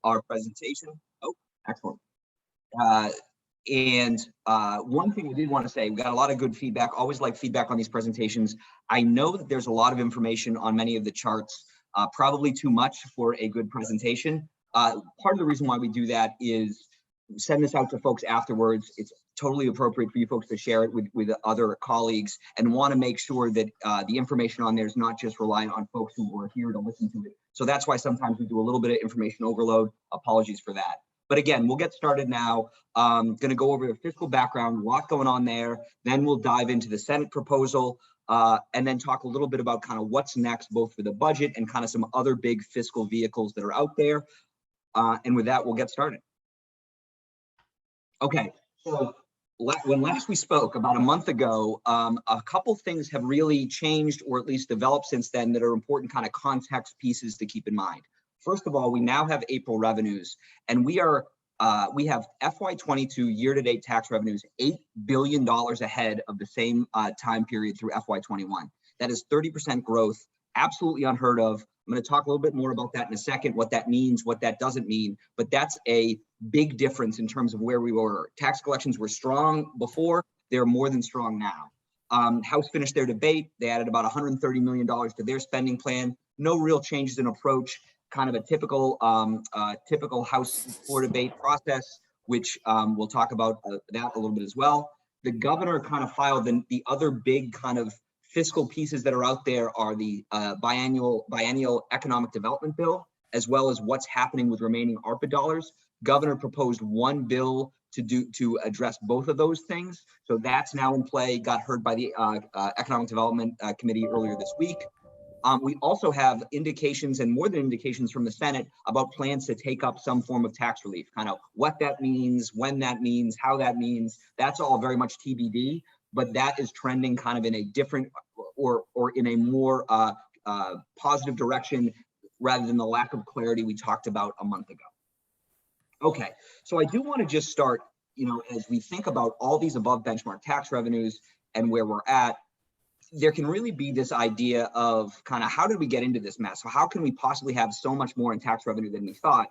our presentation. Oh, excellent. One thing we did want to say, we got a lot of good feedback, always like feedback on these presentations. I know that there's a lot of information on many of the charts, probably too much for a good presentation. Part of the reason why we do that is send this out to folks afterwards. It's totally appropriate for you folks to share it with other colleagues, and want to make sure that the information on there is not just reliant on folks who were here to listen to it. So that's why sometimes we do a little bit of information overload. Apologies for that. But again, we'll get started now. Going to go over the fiscal background, a lot going on there. Then we'll dive into the Senate proposal, and then talk a little bit about kind of what's next, both for the budget and kind of some other big fiscal vehicles that are out there. And with that, we'll get started. Okay, so when last we spoke about a month ago, a couple things have really changed, or at least developed since then, that are important kind of context pieces to keep in mind. First of all, we now have April revenues, and we have FY22 year-to-date tax revenues $8 billion ahead of the same time period through FY21. That is 30% growth, absolutely unheard of. I'm going to talk a little bit more about that in a second, what that means, what that doesn't mean, but that's a big difference in terms of where we were. Tax collections were strong before, they're more than strong now. House finished their debate. They added about $130 million to their spending plan. No real changes in approach, kind of a typical House floor debate process, which we'll talk about that a little bit as well. The governor kind of filed the other big kind of fiscal pieces that are out there are the biennial economic development bill, as well as what's happening with remaining ARPA dollars. Governor proposed one bill to address both of those things. So that's now in play, got heard by the Economic Development Committee earlier this week. We also have indications, and more than indications, from the Senate about plans to take up some form of tax relief, kind of what that means, when that means, how that means. That's all very much TBD, but that is trending kind of in a different or in a more positive direction, rather than the lack of clarity we talked about a month ago. Okay, so I do want to just start, as we think about all these above benchmark tax revenues and where we're at, there can really be this idea of kind of how did we get into this mess? So how can we possibly have so much more in tax revenue than we thought?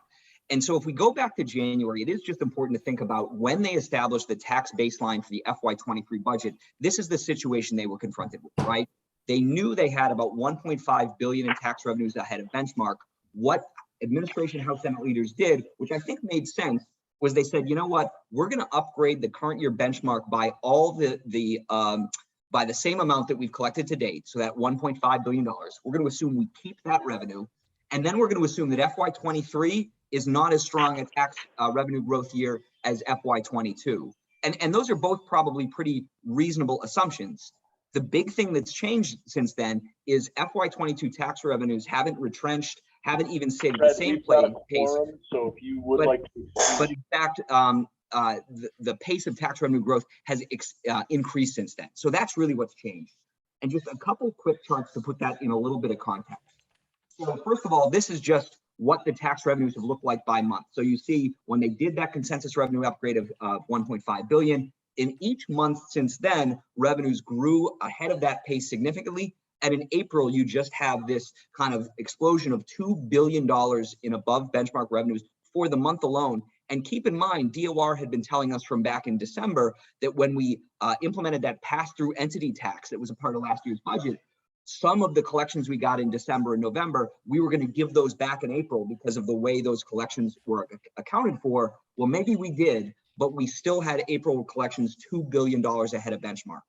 And so if we go back to January, it is just important to think about when they established the tax baseline for the FY23 budget. This is the situation they were confronted with, right? They knew they had about $1.5 billion in tax revenues ahead of benchmark. What administration, House, Senate leaders did, which I think made sense, was they said, you know what, we're going to upgrade the current year benchmark by all by the same amount that we've collected to date, so that $1.5 billion. We're going to assume we keep that revenue, and then we're going to assume that FY23 is not as strong a tax revenue growth year as FY22. And those are both probably pretty reasonable assumptions. The big thing that's changed since then is FY22 tax revenues haven't retrenched, haven't even stayed at the same pace. So if you would like to, but in fact, the pace of tax revenue growth has increased since then. So that's really what's changed. And just a couple quick charts to put that in a little bit of context. So first of all, this is just what the tax revenues have looked like by month. So you see when they did that consensus revenue upgrade of 1.5 billion, in each month since then, revenues grew ahead of that pace significantly. And in April, you just have this kind of explosion of $2 billion in above benchmark revenues for the month alone. And keep in mind, DOR had been telling us from back in December that when we implemented that pass-through entity tax that was a part of last year's budget, some of the collections we got in December and November, we were going to give those back in April because of the way those collections were accounted for. Well, maybe we did, but we still had April collections $2 billion ahead of benchmark.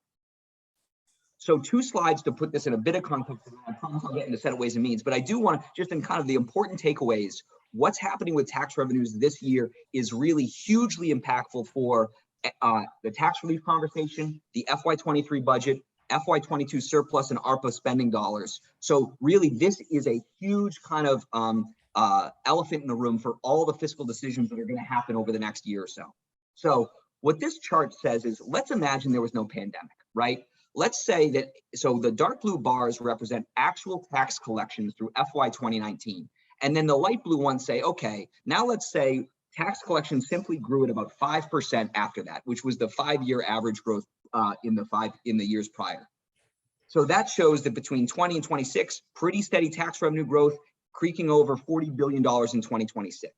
So 2 slides to put this in a bit of context, and I promise I'll get into Senate Ways and Means, but I do want to, just in kind of the important takeaways, what's happening with tax revenues this year is really hugely impactful for the tax relief conversation, the FY23 budget, FY22 surplus and ARPA spending dollars. So really, this is a huge kind of elephant in the room for all the fiscal decisions that are going to happen over the next year or so. So what this chart says is, let's imagine there was no pandemic, right? Let's say that, so the dark blue bars represent actual tax collections through FY 2019. And then the light blue ones say, okay, now let's say tax collections simply grew at about 5% after that, which was the 5-year average growth in the years prior. So that shows that between 20 and 26, pretty steady tax revenue growth, creaking over $40 billion in 2026.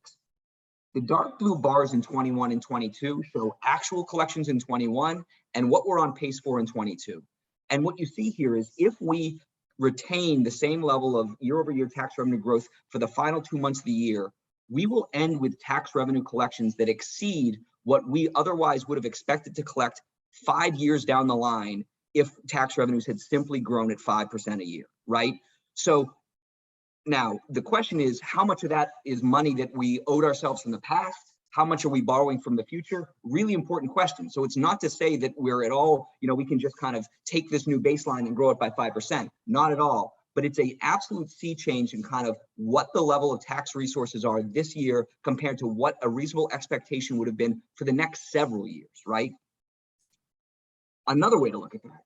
The dark blue bars in 21 and 22 show actual collections in 21 and what we're on pace for in 22. And what you see here is if we retain the same level of year-over-year tax revenue growth for the final 2 months of the year, we will end with tax revenue collections that exceed what we otherwise would have expected to collect 5 years down the line if tax revenues had simply grown at 5% a year, right? So now the question is, how much of that is money that we owed ourselves from the past? How much are we borrowing from the future? Really important question. So it's not to say that we're at all, we can just kind of take this new baseline and grow it by 5%. Not at all. But it's an absolute sea change in kind of what the level of tax resources are this year compared to what a reasonable expectation would have been for the next several years, right? Another way to look at that,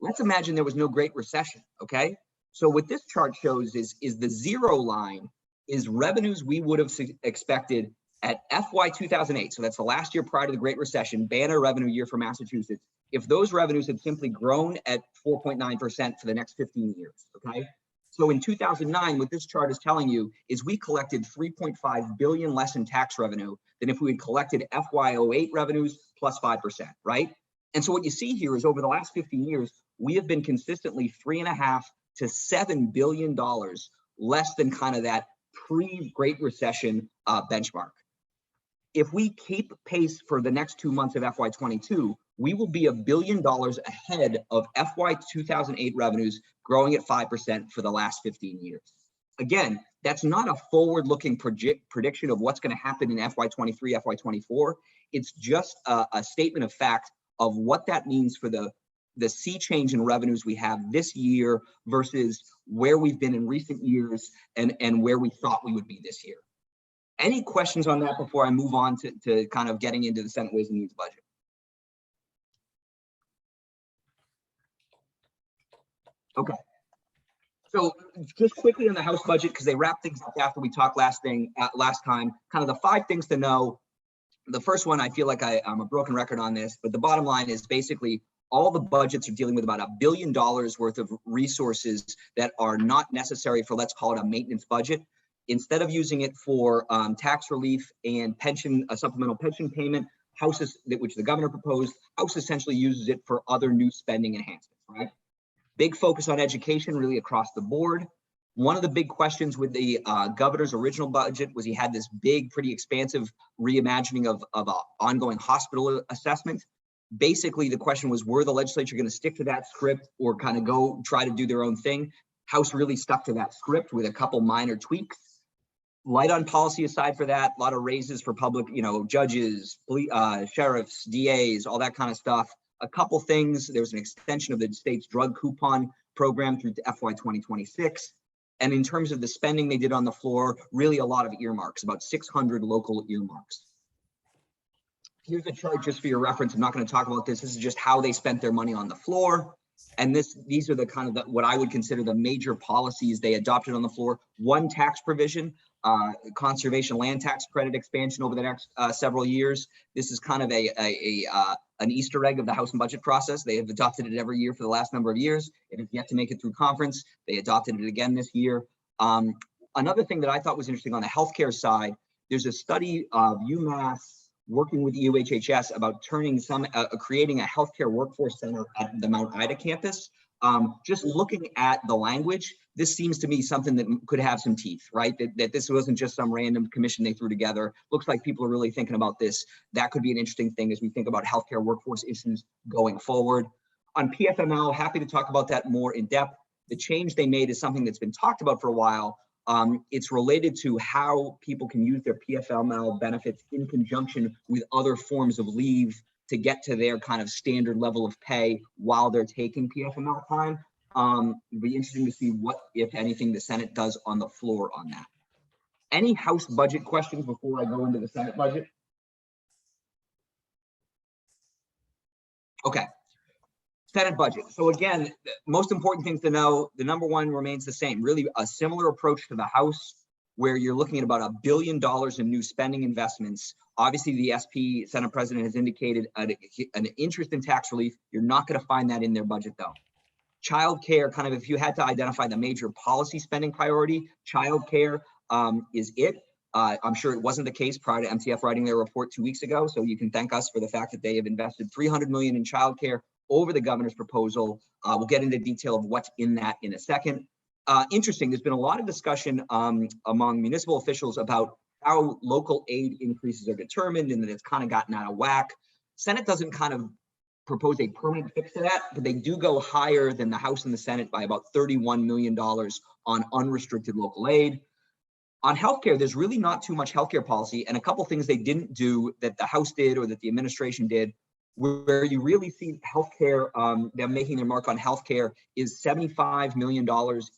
let's imagine there was no Great Recession, okay? So what this chart shows is the zero line is revenues we would have expected at FY 2008. So that's the last year prior to the Great Recession, banner revenue year for Massachusetts. If those revenues had simply grown at 4.9% for the next 15 years, okay? So in 2009, what this chart is telling you is we collected 3.5 billion less in tax revenue than if we had collected FY08 revenues plus 5%, right? And so what you see here is over the last 15 years, we have been consistently $3.5 to $7 billion less than kind of that pre-Great Recession benchmark. If we keep pace for the next 2 months of FY22, we will be $1 billion ahead of FY 2008 revenues, growing at 5% for the last 15 years. Again, that's not a forward-looking prediction of what's going to happen in FY23, FY24. It's just a statement of fact of what that means for the sea change in revenues we have this year versus where we've been in recent years and where we thought we would be this year. Any questions on that before I move on to kind of getting into the Senate Ways and Means budget? Okay. So just quickly on the House budget, because they wrapped things up after we talked last time, kind of the 5 things to know. The first one, I feel like I'm a broken record on this, but the bottom line is basically all the budgets are dealing with about $1 billion worth of resources that are not necessary for, let's call it a maintenance budget. Instead of using it for tax relief and pension, a supplemental pension payment, which the governor proposed, House essentially uses it for other new spending enhancements, right? Big focus on education really across the board. One of the big questions with the governor's original budget was he had this big, pretty expansive reimagining of ongoing hospital assessment. Basically, the question was, were the legislature going to stick to that script or kind of go try to do their own thing? House really stuck to that script with a couple minor tweaks. Light on policy aside for that, a lot of raises for public, judges, sheriffs, DAs, all that kind of stuff. A couple things, there was an extension of the state's drug coupon program through to FY 2026. And in terms of the spending they did on the floor, really a lot of earmarks, about 600 local earmarks. Here's a chart just for your reference. I'm not going to talk about this. This is just how they spent their money on the floor. And these are the kind of what I would consider the major policies they adopted on the floor. One tax provision, conservation land tax credit expansion over the next several years. This is kind of an Easter egg of the House and budget process. They have adopted it every year for the last number of years. It has yet to make it through conference. They adopted it again this year. Another thing that I thought was interesting on the healthcare side, there's a study of UMass working with UHHS about creating a healthcare workforce center at the Mount Ida campus. Just looking at the language, this seems to me something that could have some teeth, right? That this wasn't just some random commission they threw together. Looks like people are really thinking about this. That could be an interesting thing as we think about healthcare workforce issues going forward. On PFML, happy to talk about that more in depth. The change they made is something that's been talked about for a while. It's related to how people can use their PFML benefits in conjunction with other forms of leave to get to their kind of standard level of pay while they're taking PFML time. It'd be interesting to see what, if anything, the Senate does on the floor on that. Any House budget questions before I go into the Senate budget? Okay. Senate budget. So again, most important things to know, the number one remains the same, really a similar approach to the House, where you're looking at about $1 billion in new spending investments. Obviously, the SP Senate President has indicated an interest in tax relief. You're not going to find that in their budget, though. Childcare, kind of if you had to identify the major policy spending priority, childcare is it. I'm sure it wasn't the case prior to MTF writing their report 2 weeks ago. So you can thank us for the fact that they have invested $300 million in childcare over the governor's proposal. We'll get into detail of what's in that in a second. Interesting, there's been a lot of discussion among municipal officials about how local aid increases are determined and that it's kind of gotten out of whack. Senate doesn't kind of propose a permanent fix to that, but they do go higher than the House and the Senate by about $31 million on unrestricted local aid. On healthcare, there's really not too much healthcare policy, and a couple things they didn't do that the House did or that the administration did, where you really see healthcare, them making their mark on healthcare, is $75 million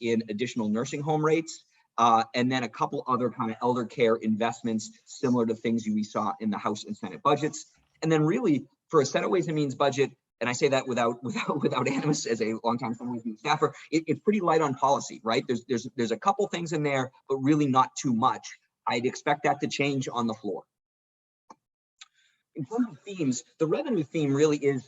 in additional nursing home rates, and then a couple other kind of elder care investments similar to things we saw in the House and Senate budgets. And then really, for a Senate Ways and Means budget, and I say that without animus as a longtime Senate Ways and Means staffer, it's pretty light on policy, right? There's a couple things in there, but really not too much. I'd expect that to change on the floor. In terms of themes, the revenue theme really is,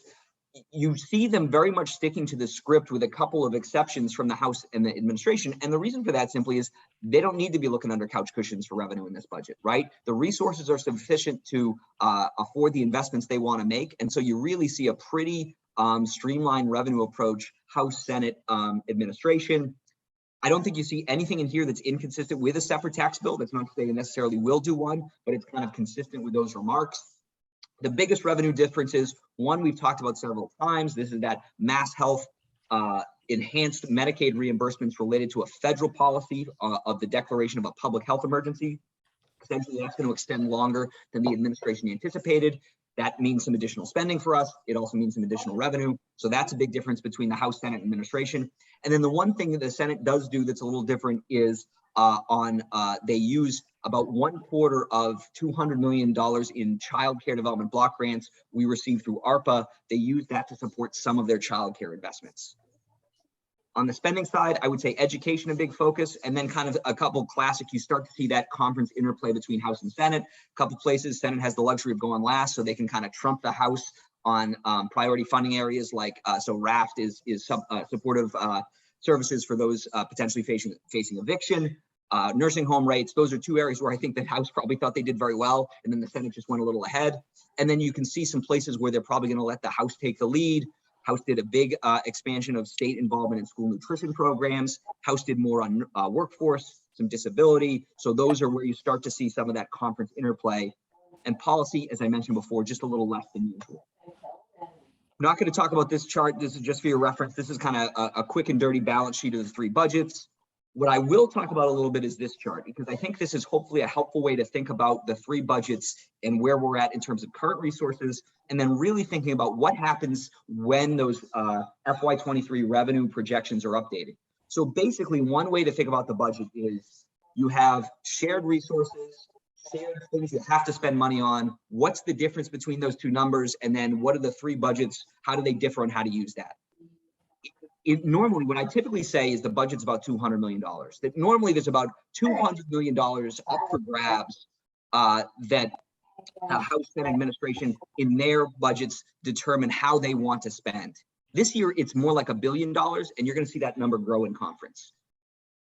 you see them very much sticking to the script with a couple of exceptions from the House and the administration. And the reason for that simply is they don't need to be looking under couch cushions for revenue in this budget, right? The resources are sufficient to afford the investments they want to make. And so you really see a pretty streamlined revenue approach, House, Senate, administration. I don't think you see anything in here that's inconsistent with a separate tax bill. That's not to say they necessarily will do one, but it's kind of consistent with those remarks. The biggest revenue difference is one we've talked about several times. This is that Mass Health enhanced Medicaid reimbursements related to a federal policy of the declaration of a public health emergency. Essentially, that's going to extend longer than the administration anticipated. That means some additional spending for us. It also means some additional revenue. So that's a big difference between the House, Senate, administration. And then the one thing that the Senate does do that's a little different is they use about 1/4 of $200 million in child care development block grants we received through ARPA. They use that to support some of their child care investments. On the spending side, I would say education a big focus, and then kind of a couple classic, you start to see that conference interplay between House and Senate. A couple places, Senate has the luxury of going last, so they can kind of trump the House on priority funding areas like, so RAFT is supportive services for those potentially facing eviction. Nursing home rates, those are two areas where I think the House probably thought they did very well, and then the Senate just went a little ahead. And then you can see some places where they're probably going to let the House take the lead. House did a big expansion of state involvement in school nutrition programs. House did more on workforce, some disability. So those are where you start to see some of that conference interplay. And policy, as I mentioned before, just a little less than usual. I'm not going to talk about this chart. This is just for your reference. This is kind of a quick and dirty balance sheet of the three budgets. What I will talk about a little bit is this chart, because I think this is hopefully a helpful way to think about the three budgets and where we're at in terms of current resources, and then really thinking about what happens when those FY23 revenue projections are updated. So basically, one way to think about the budget is you have shared resources, shared things you have to spend money on. What's the difference between those two numbers? And then what are the three budgets? How do they differ and how to use that? Normally, what I typically say is the budget's about $200 million. That normally there's about $200 million up for grabs that House and administration in their budgets determine how they want to spend. This year, it's more like $1 billion, and you're going to see that number grow in conference.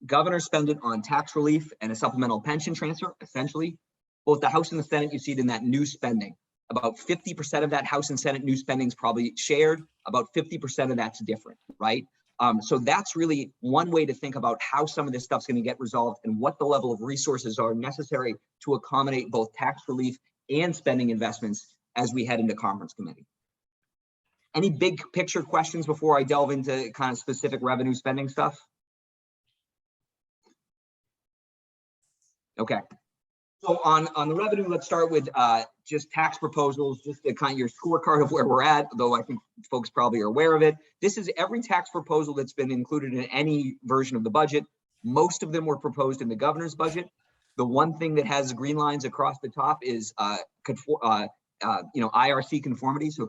Governor spend it on tax relief and a supplemental pension transfer, essentially. Both the House and the Senate, you see it in that new spending. About 50% of that House and Senate new spending is probably shared. About 50% of that's different, right? So that's really one way to think about how some of this stuff's going to get resolved and what the level of resources are necessary to accommodate both tax relief and spending investments as we head into conference committee. Any big picture questions before I delve into kind of specific revenue spending stuff? Okay. So on the revenue, let's start with just tax proposals, just to kind of your scorecard of where we're at, though I think folks probably are aware of it. This is every tax proposal that's been included in any version of the budget. Most of them were proposed in the governor's budget. The one thing that has green lines across the top is IRC conformity, so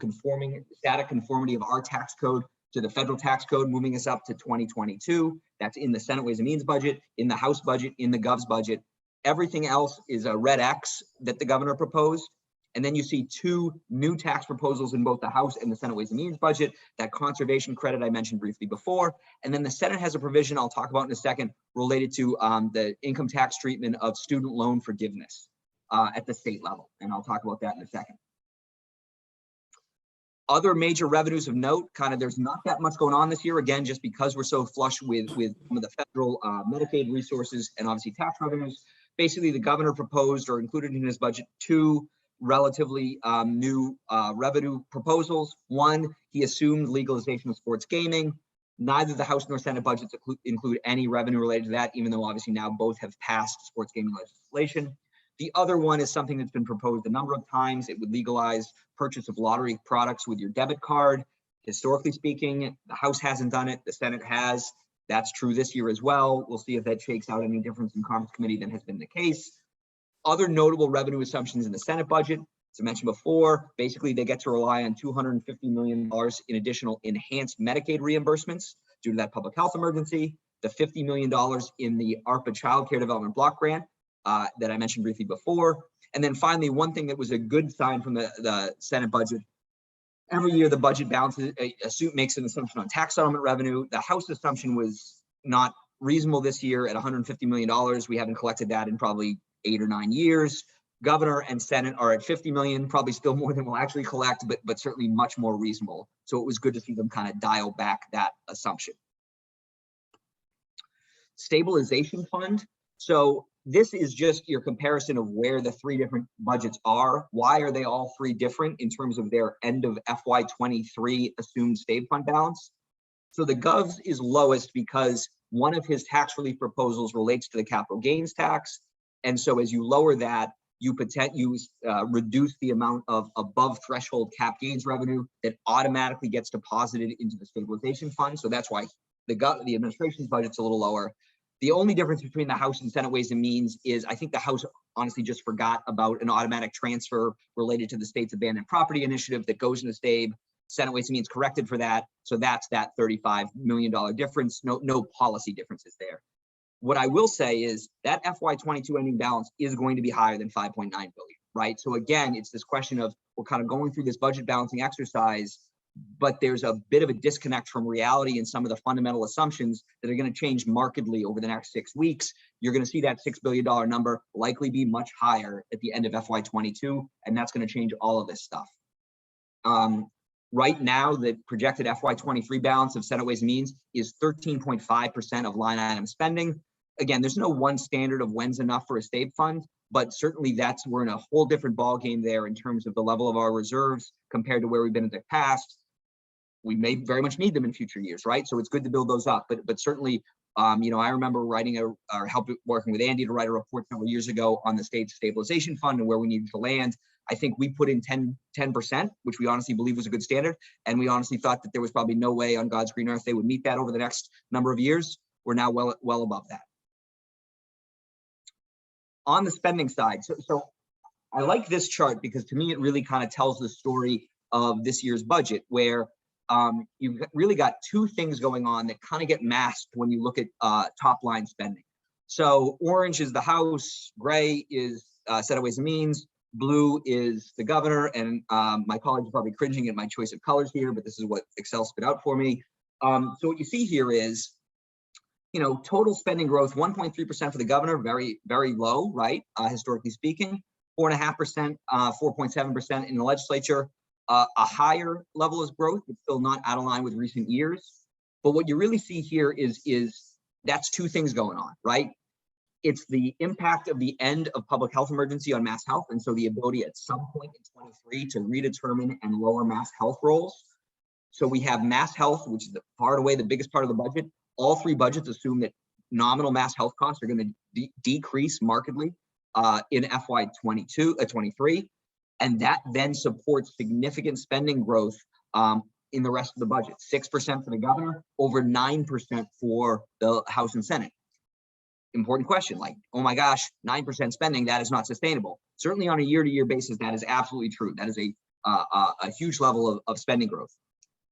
static conformity of our tax code to the federal tax code, moving us up to 2022. That's in the Senate Ways and Means budget, in the House budget, in the Gov's budget. Everything else is a red X that the governor proposed. And then you see two new tax proposals in both the House and the Senate Ways and Means budget, that conservation credit I mentioned briefly before. And then the Senate has a provision I'll talk about in a second related to the income tax treatment of student loan forgiveness at the state level. And I'll talk about that in a second. Other major revenues of note, there's not that much going on this year, again, just because we're so flush with some of the federal Medicaid resources and obviously tax revenues. Basically, the governor proposed or included in his budget two relatively new revenue proposals. One, he assumed legalization of sports gaming. Neither the House nor Senate budgets include any revenue related to that, even though obviously now both have passed sports gaming legislation. The other one is something that's been proposed a number of times. It would legalize purchase of lottery products with your debit card. Historically speaking, the House hasn't done it, the Senate has. That's true this year as well. We'll see if that shakes out any difference in Commerce Committee than has been the case. Other notable revenue assumptions in the Senate budget, as I mentioned before, basically they get to rely on $250 million in additional enhanced Medicaid reimbursements due to that public health emergency, the $50 million in the ARPA Child Care Development Block Grant that I mentioned briefly before. And then finally, one thing that was a good sign from the Senate budget, every year the budget balances, makes an assumption on tax settlement revenue. The House assumption was not reasonable this year at $150 million. We haven't collected that in probably 8 or 9 years. Governor and Senate are at 50 million, probably still more than we'll actually collect, but certainly much more reasonable. So it was good to see them kind of dial back that assumption. Stabilization fund. So this is just your comparison of where the three different budgets are. Why are they all three different in terms of their end of FY23 assumed state fund balance? So the Gov's is lowest because one of his tax relief proposals relates to the capital gains tax. And so as you lower that, you reduce the amount of above threshold cap gains revenue that automatically gets deposited into the stabilization fund. So that's why the administration's budget's a little lower. The only difference between the House and Senate Ways and Means is I think the House honestly just forgot about an automatic transfer related to the state's abandoned property initiative that goes into STABE. Senate Ways and Means corrected for that. So that's that $35 million difference. No policy differences there. What I will say is that FY22 ending balance is going to be higher than 5.9 billion, right? So again, it's this question of we're kind of going through this budget balancing exercise, but there's a bit of a disconnect from reality and some of the fundamental assumptions that are going to change markedly over the next 6 weeks. You're going to see that $6 billion number likely be much higher at the end of FY22, and that's going to change all of this stuff. Right now, the projected FY23 balance of Senate Ways and Means is 13.5% of line item spending. Again, there's no one standard of when's enough for a state fund, but certainly we're in a whole different ballgame there in terms of the level of our reserves compared to where we've been in the past. We may very much need them in future years, right? So it's good to build those up, but certainly, I remember writing working with Andy to write a report several years ago on the state stabilization fund and where we needed to land. I think we put in 10%, which we honestly believe was a good standard. And we honestly thought that there was probably no way on God's green earth they would meet that over the next number of years. We're now well above that. On the spending side, so I like this chart because to me, it really kind of tells the story of this year's budget where you've really got two things going on that kind of get masked when you look at top line spending. So orange is the House, gray is Senate Ways and Means, blue is the governor, and my colleagues are probably cringing at my choice of colors here, but this is what Excel spit out for me. So what you see here is, total spending growth, 1.3% for the governor, very, very low, right? Historically speaking, 4.5%, 4.7% in the legislature. A higher level of growth, but still not out of line with recent years. But what you really see here is that's two things going on, right? It's the impact of the end of public health emergency on mass health, and so the ability at some point in 23 to redetermine and lower mass health roles. So we have mass health, which is far and away the biggest part of the budget. All three budgets assume that nominal mass health costs are going to decrease markedly in FY23, and that then supports significant spending growth in the rest of the budget. 6% for the governor, over 9% for the House and Senate. Important question, like, oh my gosh, 9% spending, that is not sustainable. Certainly on a year-to-year basis, that is absolutely true. That is a huge level of spending growth.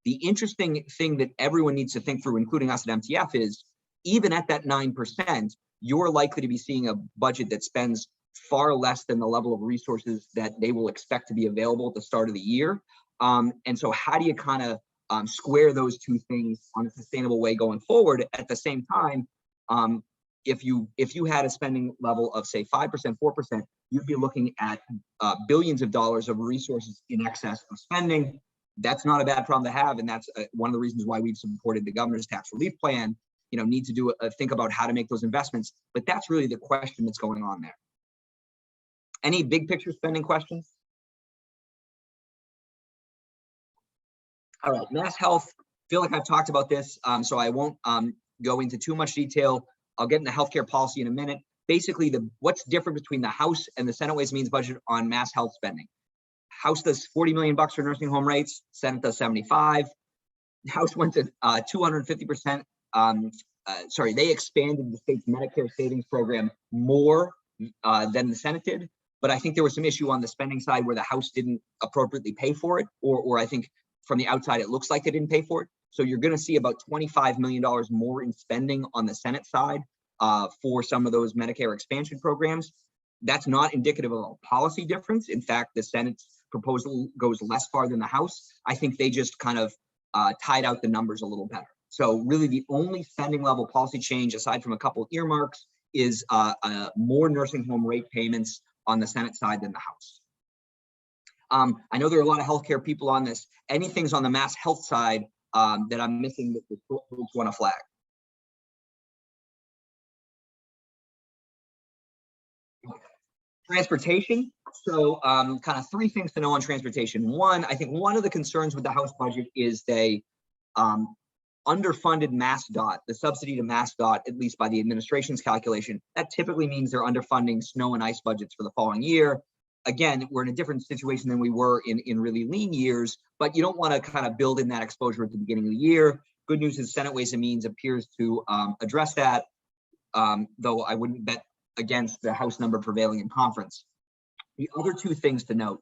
The interesting thing that everyone needs to think through, including us at MTF, is even at that 9%, you're likely to be seeing a budget that spends far less than the level of resources that they will expect to be available at the start of the year. And so how do you kind of square those two things on a sustainable way going forward? At the same time, if you had a spending level of say 5%, 4%, you'd be looking at billions of dollars of resources in excess of spending. That's not a bad problem to have, and that's one of the reasons why we've supported the governor's tax relief plan. Need to think about how to make those investments, but that's really the question that's going on there. Any big picture spending questions? All right, Mass Health. Feel like I've talked about this, so I won't go into too much detail. I'll get into healthcare policy in a minute. Basically, what's different between the House and the Senate Ways and Means budget on Mass Health spending. House does $40 million for nursing home rates. Senate does 75. House went to 250%. They expanded the state's Medicare savings program more than the Senate did. But I think there was some issue on the spending side where the House didn't appropriately pay for it, or I think from the outside it looks like they didn't pay for it. So you're going to see about $25 million more in spending on the Senate side for some of those Medicare expansion programs. That's not indicative of a policy difference. In fact, the Senate's proposal goes less far than the House. I think they just kind of tied out the numbers a little better. So really the only spending level policy change, aside from a couple of earmarks, is more nursing home rate payments on the Senate side than the House. I know there are a lot of healthcare people on this. Anything's on the Mass Health side that I'm missing that the folks want to flag? Transportation. So kind of three things to know on transportation. One, I think one of the concerns with the House budget is they underfunded MassDOT, the subsidy to MassDOT, at least by the administration's calculation. That typically means they're underfunding snow and ice budgets for the following year. Again, we're in a different situation than we were in really lean years, but you don't want to kind of build in that exposure at the beginning of the year. Good news is Senate Ways and Means appears to address that, though I wouldn't bet against the House number prevailing in conference. The other two things to note: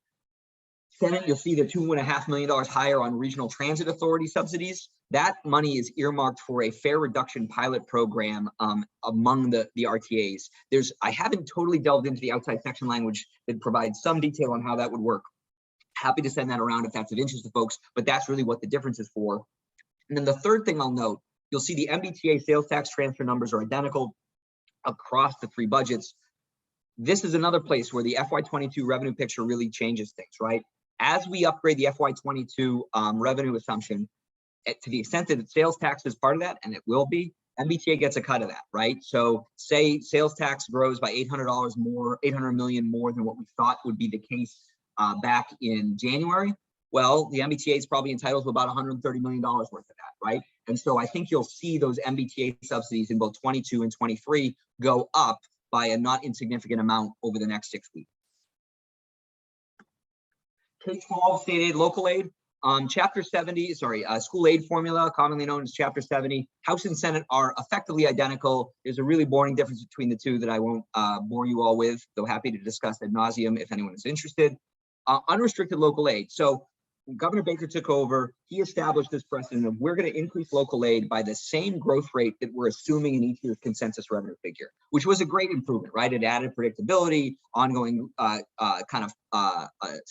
Senate, you'll see the $2.5 million higher on regional transit authority subsidies. That money is earmarked for a fare reduction pilot program among the RTAs. I haven't totally delved into the outside section language that provides some detail on how that would work. Happy to send that around if that's of interest to folks, but that's really what the difference is for. And then the third thing I'll note, you'll see the MBTA sales tax transfer numbers are identical across the three budgets. This is another place where the FY22 revenue picture really changes things, right? As we upgrade the FY22 revenue assumption, to the extent that sales tax is part of that, and it will be, MBTA gets a cut of that, right? So say sales tax grows by $800 million more than what we thought would be the case back in January. Well, the MBTA is probably entitled to about $130 million worth of that, right? And so I think you'll see those MBTA subsidies in both 22 and 23 go up by a not insignificant amount over the next 6 weeks. K-12 state aid, local aid. Chapter 70, school aid formula, commonly known as Chapter 70. House and Senate are effectively identical. There's a really boring difference between the two that I won't bore you all with, though happy to discuss ad nauseum if anyone is interested. Unrestricted local aid. So Governor Baker took over. He established this precedent of we're going to increase local aid by the same growth rate that we're assuming in each year's consensus revenue figure, which was a great improvement, right? It added predictability, ongoing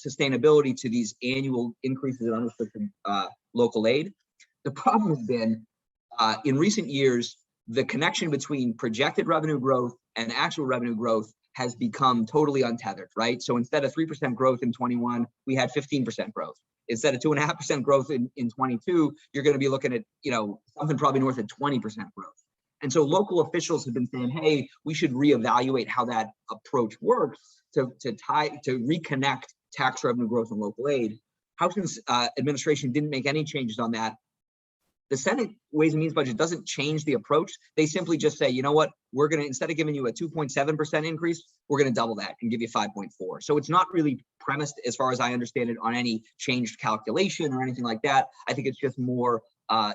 sustainability to these annual increases in unrestricted local aid. The problem has been in recent years, the connection between projected revenue growth and actual revenue growth has become totally untethered, right? So instead of 3% growth in 21, we had 15% growth. Instead of 2.5% growth in 22, you're going to be looking at, something probably north of 20% growth. And so local officials have been saying, hey, we should reevaluate how that approach works to reconnect tax revenue growth and local aid. House administration didn't make any changes on that. The Senate Ways and Means budget doesn't change the approach. They simply just say, you know what, we're going to, instead of giving you a 2.7% increase, we're going to double that and give you 5.4. So it's not really premised, as far as I understand it, on any changed calculation or anything like that. I think it's just more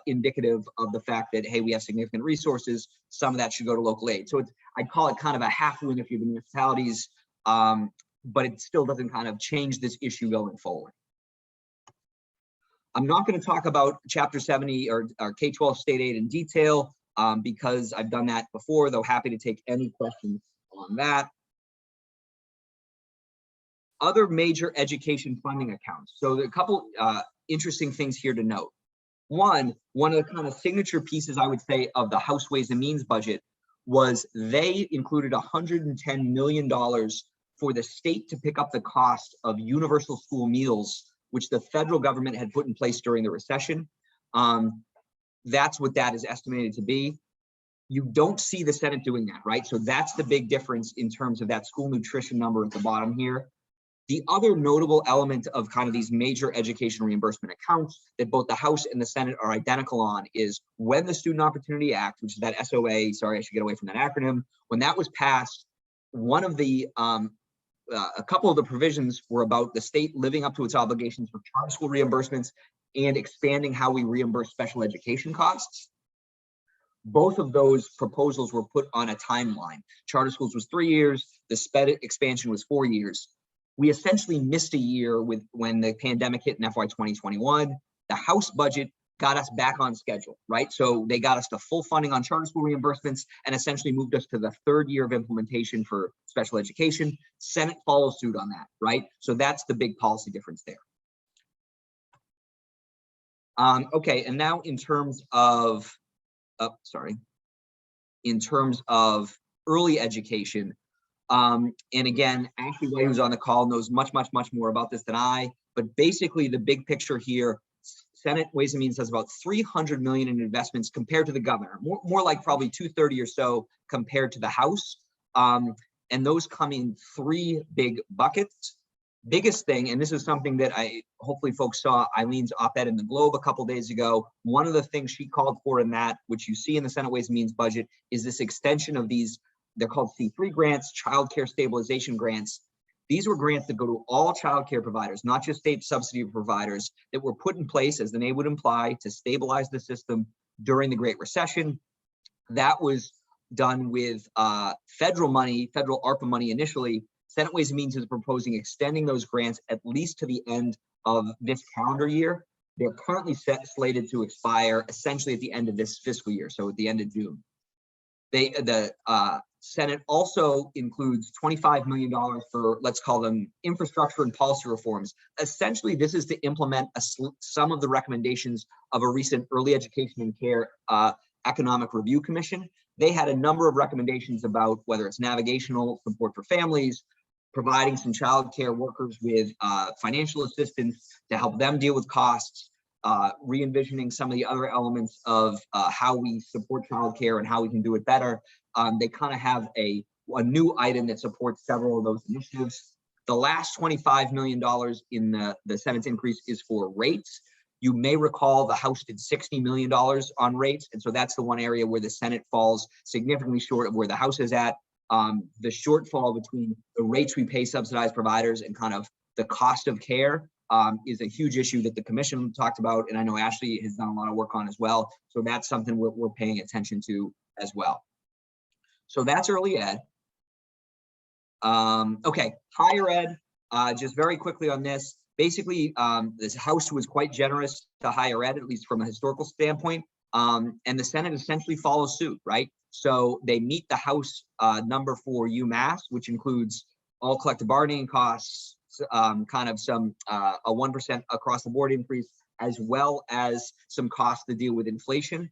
indicative of the fact that, hey, we have significant resources. Some of that should go to local aid. So I'd call it kind of a half win if you're the municipalities, but it still doesn't kind of change this issue going forward. I'm not going to talk about Chapter 70 or K-12 state aid in detail because I've done that before, though happy to take any questions on that. other major education funding accounts. So a couple interesting things here to note. One of the kind of signature pieces, I would say, of the House Ways and Means budget was they included $110 million for the state to pick up the cost of universal school meals, which the federal government had put in place during the recession. That's what that is estimated to be. You don't see the Senate doing that, right? So that's the big difference in terms of that school nutrition number at the bottom here. The other notable element of kind of these major education reimbursement accounts that both the House and the Senate are identical on is when the Student Opportunity Act, which is that SOA, sorry, I should get away from that acronym, when that was passed, one of the, a couple of the provisions were about the state living up to its obligations for charter school reimbursements and expanding how we reimburse special education costs. Both of those proposals were put on a timeline. Charter schools was 3 years, the SPED expansion was 4 years. We essentially missed a year when the pandemic hit in FY2021. The House budget got us back on schedule, right? So they got us to full funding on charter school reimbursements and essentially moved us to the 3rd year of implementation for special education. Senate follows suit on that, right? So that's the big policy difference there. Okay, and now in terms of, in terms of early education, and again, Ashley White, who's on the call, knows much more about this than I, but basically the big picture here, Senate Ways and Means has about $300 million in investments compared to the governor, more like probably 230 or so compared to the House. And those come in 3 big buckets. Biggest thing, and this is something that hopefully folks saw Eileen's op-ed in the Globe a couple days ago. One of the things she called for in that, which you see in the Senate Ways and Means budget, is this extension of these, they're called C3 grants, child care stabilization grants. These were grants that go to all child care providers, not just state subsidy providers, that were put in place, as the name would imply, to stabilize the system during the Great Recession. That was done with federal money, federal ARPA money initially. Senate Ways and Means is proposing extending those grants at least to the end of this calendar year. They're currently slated to expire essentially at the end of this fiscal year, so at the end of June. The Senate also includes $25 million for, let's call them, infrastructure and policy reforms. Essentially, this is to implement some of the recommendations of a recent Early Education and Care Economic Review Commission. They had a number of recommendations about whether it's navigational support for families, providing some child care workers with financial assistance to help them deal with costs, re-envisioning some of the other elements of how we support child care and how we can do it better. They kind of have a new item that supports several of those initiatives. The last $25 million in the Senate's increase is for rates. You may recall the House did $60 million on rates, and so that's the one area where the Senate falls significantly short of where the House is at. The shortfall between the rates we pay subsidized providers and kind of the cost of care is a huge issue that the commission talked about, and I know Ashley has done a lot of work on as well. So that's something we're paying attention to as well. So that's early ed. Okay, higher ed, just very quickly on this. Basically, this House was quite generous to higher ed, at least from a historical standpoint, and the Senate essentially follows suit, right? So they meet the House number for UMass, which includes all collective bargaining costs, kind of some a 1% across the board increase, as well as some costs to deal with inflation.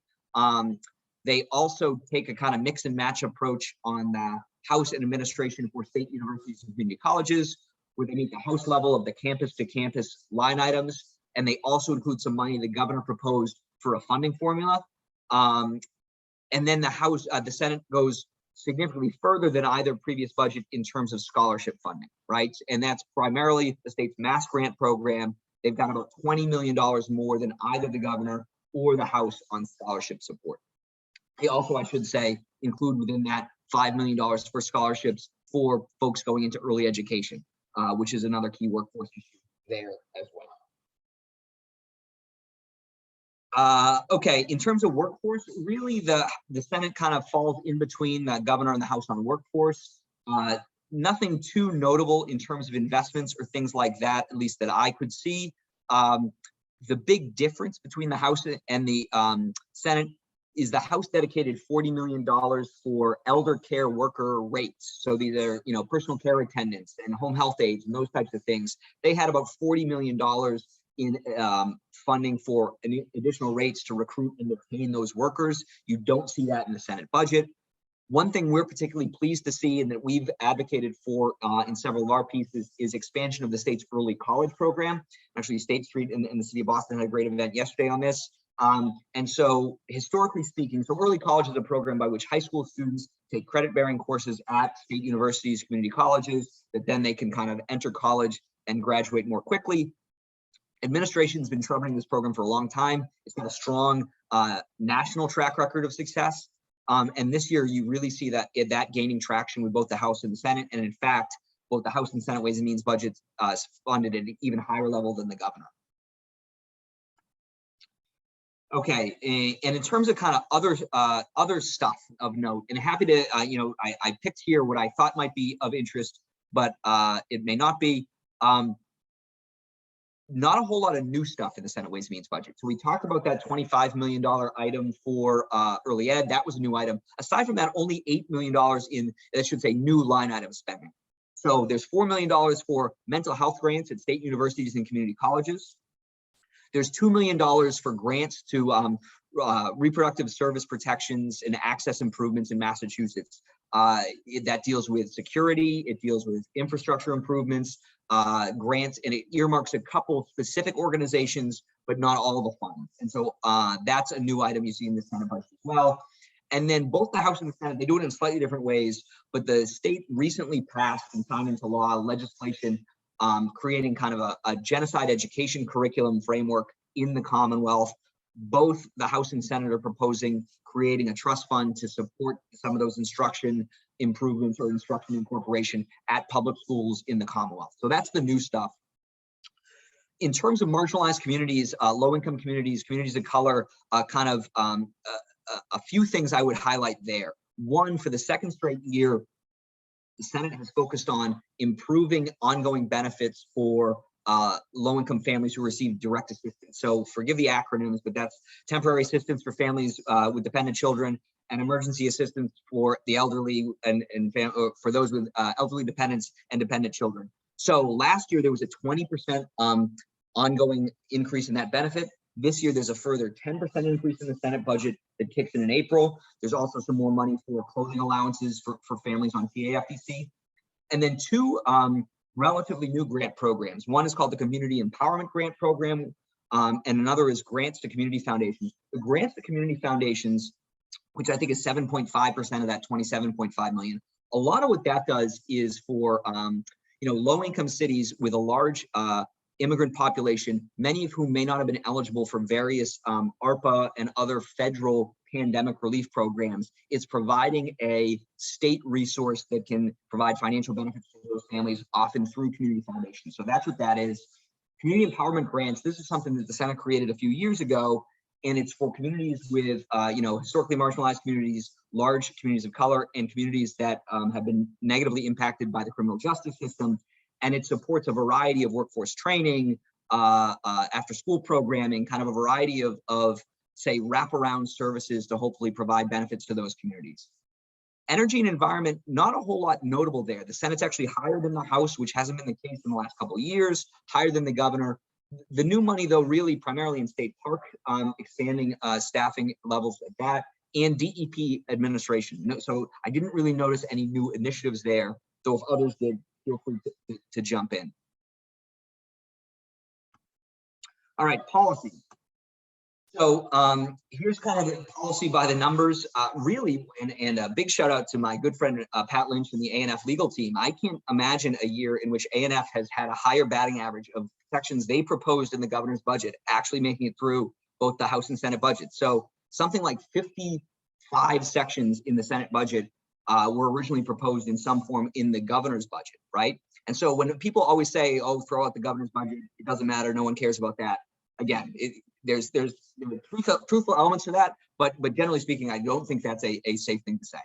They also take a kind of mix and match approach on the House and administration for state universities and community colleges, where they meet the House level of the campus to campus line items. And they also include some money the governor proposed for a funding formula. And then the Senate goes significantly further than either previous budget in terms of scholarship funding, right? And that's primarily the state's mass grant program. They've got about $20 million more than either the governor or the House on scholarship support. They also, I should say, include within that $5 million for scholarships for folks going into early education, which is another key workforce issue there as well. Okay, in terms of workforce, really the Senate kind of falls in between the governor and the House on workforce. Nothing too notable in terms of investments or things like that, at least that I could see. The big difference between the House and the Senate is the House dedicated $40 million for elder care worker rates. So these are, personal care attendants and home health aides and those types of things. They had about $40 million in funding for additional rates to recruit and retain those workers. You don't see that in the Senate budget. One thing we're particularly pleased to see and that we've advocated for in several of our pieces is expansion of the state's early college program. Actually, State Street in the city of Boston had a great event yesterday on this. And so historically speaking, so early college is a program by which high school students take credit-bearing courses at state universities, community colleges, that then they can kind of enter college and graduate more quickly. Administration's been troubling this program for a long time. It's got a strong national track record of success. And this year, you really see that gaining traction with both the House and the Senate. And in fact, both the House and Senate Ways and Means budgets funded at an even higher level than the governor. Okay, and in terms of kind of other stuff of note, and happy to, I picked here what I thought might be of interest, but it may not be. Not a whole lot of new stuff in the Senate Ways and Means budget. So we talked about that $25 million item for early ed. That was a new item. Aside from that, only $8 million in, I should say, new line item spending. So there's $4 million for mental health grants at state universities and community colleges. There's $2 million for grants to reproductive service protections and access improvements in Massachusetts. That deals with security, it deals with infrastructure improvements, grants, and it earmarks a couple specific organizations, but not all of the funds. And so that's a new item you see in the Senate budget as well. And then both the House and the Senate, they do it in slightly different ways, but the state recently passed and signed into law legislation creating kind of a genocide education curriculum framework in the Commonwealth. Both the House and Senate are proposing creating a trust fund to support some of those instruction improvements or instruction incorporation at public schools in the Commonwealth. So that's the new stuff. In terms of marginalized communities, low-income communities, communities of color, a few things I would highlight there. One, for the second straight year, the Senate has focused on improving ongoing benefits for low-income families who receive direct assistance. So forgive the acronyms, but that's temporary assistance for families with dependent children and emergency assistance for the elderly and for those with elderly dependents and dependent children. So last year, there was a 20% ongoing increase in that benefit. This year, there's a further 10% increase in the Senate budget that kicks in April. There's also some more money for clothing allowances for families on TAFDC. And then two relatively new grant programs. One is called the Community Empowerment Grant Program, and another is Grants to Community Foundations. The Grants to Community Foundations, which I think is 7.5% of that 27.5 million. A lot of what that does is for low-income cities with a large immigrant population, many of whom may not have been eligible for various ARPA and other federal pandemic relief programs. It's providing a state resource that can provide financial benefits to those families, often through community foundations. So that's what that is. Community empowerment grants, this is something that the Senate created a few years ago, and it's for communities with historically marginalized communities, large communities of color, and communities that have been negatively impacted by the criminal justice system. And it supports a variety of workforce training, after school programming, kind of a variety of say, wraparound services to hopefully provide benefits to those communities. Energy and environment, not a whole lot notable there. The Senate's actually higher than the House, which hasn't been the case in the last couple of years, higher than the governor. The new money, though, really primarily in state park, expanding staffing levels at that, and DEP administration. So I didn't really notice any new initiatives there, though if others did, feel free to jump in. All right, policy. So here's kind of the policy by the numbers, really, and a big shout out to my good friend Pat Lynch and the ANF legal team. I can't imagine a year in which ANF has had a higher batting average of sections they proposed in the governor's budget actually making it through both the House and Senate budget. So something like 55 sections in the Senate budget were originally proposed in some form in the governor's budget, right? And so when people always say, oh, throw out the governor's budget, it doesn't matter, no one cares about that. Again, there's truthful elements to that, but generally speaking, I don't think that's a safe thing to say.